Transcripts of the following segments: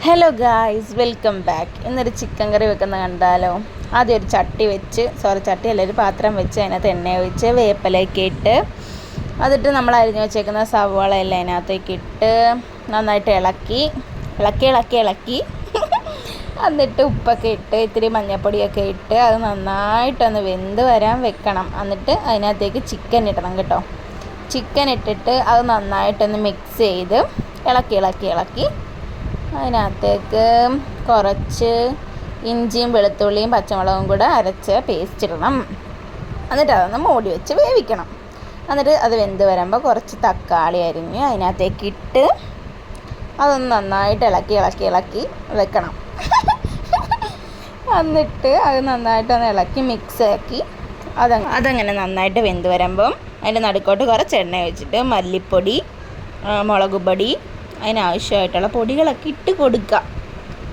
Hello guys, welcome back. ഇന്നൊരു chicken കറി വെക്കുന്ന കണ്ടാലോ. ആദ്യം ഒരു ചട്ടി വെച്ച് ഒരു പാത്രം വെച്ച് അതിനകത്ത് എണ്ണ ഒഴിച്ച് വേപ്പിലയൊക്കെ ഇട്ട് അതിട്ട് നമ്മൾ അരിഞ്ഞ് വെച്ചേക്കുന്ന സവാള എല്ലാം അതിനകത്തേക്ക് ഇട്ട് നന്നായിട്ട് ഇളക്കി എന്നിട്ട് ഉപ്പൊക്കെ ഇട്ട് ഇത്തിരി മഞ്ഞൾപ്പൊടിയൊക്കെ ഇട്ട് അത് നന്നായിട്ടൊന്ന് വെന്ത് വരാൻ വെക്കണം. എന്നിട്ട് അതിനകത്തേക്ക് ചിക്കൻ ഇടണം കേട്ടോ. ചിക്കൻ ഇട്ടിട്ട് അത് നന്നായിട്ടൊന്ന് മിക്സ് ചെയ്ത് ഇളക്കി അതിനകത്തേക്ക് കുറച്ച് ഇഞ്ചിയും വെളുത്തുള്ളിയും പച്ചമുളകും കൂടെ അരച്ച് പേസ്റ്റ് ഇടണം. എന്നിട്ട് അതൊന്ന് മൂടി വെച്ച് വേവിക്കണം. എന്നിട്ട് അത് വെന്ത് വരുമ്പോൾ കുറച്ച് തക്കാളി അരിഞ്ഞ് അതിനകത്തേക്ക് ഇട്ട് അതൊന്ന് നന്നായിട്ട് ഇളക്കി വെക്കണം. എന്നിട്ട് അത് നന്നായിട്ടൊന്ന് ഇളക്കി മിക്സാക്കി അതങ്ങനെ നന്നായിട്ട് വെന്ത് വരുമ്പം അതിൻ്റെ നടുക്കോട്ട് കുറച്ച് എണ്ണ വെച്ചിട്ട് മല്ലിപ്പൊടി, മുളക് പൊടി, അതിനാവശ്യമായിട്ടുള്ള പൊടികളൊക്കെ ഇട്ട് കൊടുക്കുക.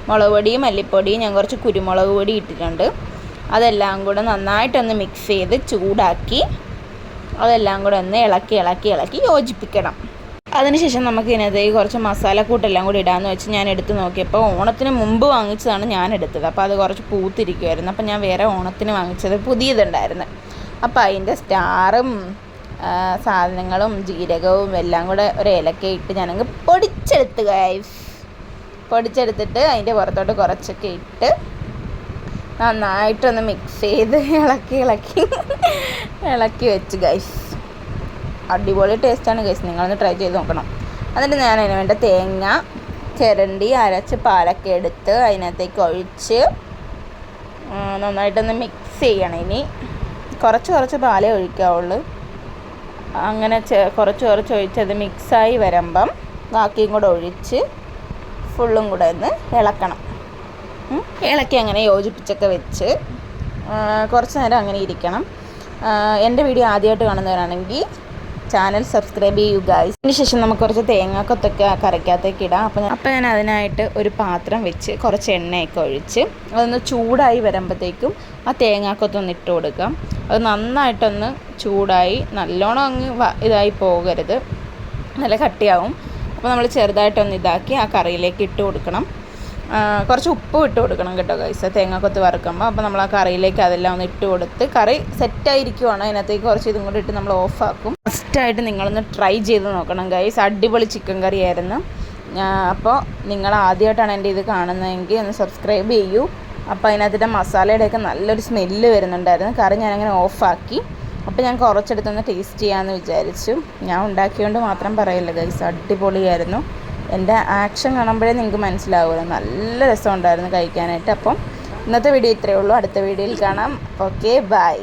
മുളക് പൊടിയും മല്ലിപ്പൊടിയും ഞാൻ കുറച്ച് കുരുമുളക് പൊടി ഇട്ടിട്ടുണ്ട്. അതെല്ലാം കൂടെ നന്നായിട്ടൊന്ന് മിക്സ് ചെയ്ത് ചൂടാക്കി അതെല്ലാം കൂടെ ഒന്ന് ഇളക്കി യോജിപ്പിക്കണം. അതിനുശേഷം നമുക്ക് ഇതിനകത്തേക്ക് കുറച്ച് മസാലക്കൂട്ടെല്ലാം കൂടി ഇടാമെന്ന് വെച്ച് ഞാൻ എടുത്ത് നോക്കിയപ്പോൾ ഓണത്തിന് മുമ്പ് വാങ്ങിച്ചതാണ് ഞാൻ എടുത്തത്. അപ്പോൾ അത് കുറച്ച് പൂത്തിരിക്കുമായിരുന്നു. അപ്പോൾ ഞാൻ വേറെ ഓണത്തിന് വാങ്ങിച്ചത് പുതിയതുണ്ടായിരുന്നു. അപ്പോൾ അതിൻ്റെ സ്റ്റാറും സാധനങ്ങളും ജീരകവും എല്ലാം കൂടെ ഒരു ഇലക്ക ഇട്ട് ഞാനങ്ങ് പൊടിച്ചെടുത്തിട്ട് അതിൻ്റെ പുറത്തോട്ട് കുറച്ചൊക്കെ ഇട്ട് നന്നായിട്ടൊന്ന് മിക്സ് ചെയ്ത് ഇളക്കി വെച്ച് ഗൈസ്. അടിപൊളി ടേസ്റ്റാണ് ഗൈസ്, നിങ്ങളൊന്ന് ട്രൈ ചെയ്ത് നോക്കണം. എന്നിട്ട് ഞാൻ അതിന് വേണ്ട തേങ്ങ ചിരണ്ടി അരച്ച് പാലൊക്കെ എടുത്ത് അതിനകത്തേക്ക് ഒഴിച്ച് നന്നായിട്ടൊന്ന് മിക്സ് ചെയ്യണം. ഇനി കുറച്ച് പാലേ ഒഴിക്കാവുള്ളൂ. അങ്ങനെ കുറച്ച് ഒഴിച്ചത് മിക്സായി വരുമ്പം ബാക്കിയും കൂടെ ഒഴിച്ച് ഫുള്ളും കൂടെ ഒന്ന് ഇളക്കി അങ്ങനെ യോജിപ്പിച്ചൊക്കെ വെച്ച് കുറച്ച് നേരം അങ്ങനെ ഇരിക്കണം. എൻ്റെ വീഡിയോ ആദ്യമായിട്ട് കാണുന്നവരാണെങ്കിൽ ചാനൽ സബ്സ്ക്രൈബ് ചെയ്യൂ ഗൈസ്. അതിന് ശേഷം നമുക്ക് കുറച്ച് തേങ്ങാക്കൊത്തൊക്കെ കറിക്കകത്തേക്ക് ഇടാം. അപ്പോൾ ഞാൻ അതിനായിട്ട് ഒരു പാത്രം വെച്ച് കുറച്ച് എണ്ണയൊക്കെ ഒഴിച്ച് അതൊന്ന് ചൂടായി വരുമ്പോഴത്തേക്കും ആ തേങ്ങാക്കൊത്തൊന്ന് ഇട്ട് കൊടുക്കാം. അത് നന്നായിട്ടൊന്ന് ചൂടായി നല്ലോണം അങ്ങ് ഇതായി പോകരുത്, നല്ല കട്ടിയാവും. അപ്പോൾ നമ്മൾ ചെറുതായിട്ടൊന്ന് ഇതാക്കി ആ കറിയിലേക്ക് ഇട്ട് കൊടുക്കണം. കുറച്ച് ഉപ്പും ഇട്ട് കൊടുക്കണം കേട്ടോ ഗൈസ്, തേങ്ങാക്കൊത്ത് വറുക്കുമ്പോൾ. അപ്പോൾ നമ്മൾ ആ കറിയിലേക്ക് അതെല്ലാം ഒന്ന് ഇട്ട് കൊടുത്ത് കറി സെറ്റായിരിക്കുവാണ്. അതിനകത്തേക്ക് കുറച്ച് ഇതും കൂടി ഇട്ട് നമ്മൾ ഓഫാക്കും. ഫസ്റ്റായിട്ട് നിങ്ങളൊന്ന് ട്രൈ ചെയ്ത് നോക്കണം ഗൈസ്, അടിപൊളി ചിക്കൻ കറി ആയിരുന്നു. അപ്പോൾ നിങ്ങൾ ആദ്യമായിട്ടാണ് എൻ്റെ ഇത് കാണുന്നതെങ്കിൽ ഒന്ന് സബ്സ്ക്രൈബ് ചെയ്യൂ. അപ്പോൾ അതിനകത്തിൻ്റെ മസാലയുടെയൊക്കെ നല്ലൊരു സ്മെല്ല് വരുന്നുണ്ടായിരുന്നു. കറി ഞാനങ്ങനെ ഓഫാക്കി. അപ്പോൾ ഞാൻ കുറച്ചെടുത്തൊന്ന് ടേസ്റ്റ് ചെയ്യാമെന്ന് വിചാരിച്ചു. ഞാൻ ഉണ്ടാക്കിയതുകൊണ്ട് മാത്രം പറയില്ല ഗൈസ്, അടിപൊളിയായിരുന്നു. എൻ്റെ ആക്ഷൻ കാണുമ്പോഴേ നിങ്ങൾക്ക് മനസ്സിലാവുമല്ലോ, നല്ല രസമുണ്ടായിരുന്നു കഴിക്കാനായിട്ട്. അപ്പം ഇന്നത്തെ വീഡിയോ ഇത്രയേ ഉള്ളൂ. അടുത്ത വീഡിയോയിൽ കാണാം. Okay, by.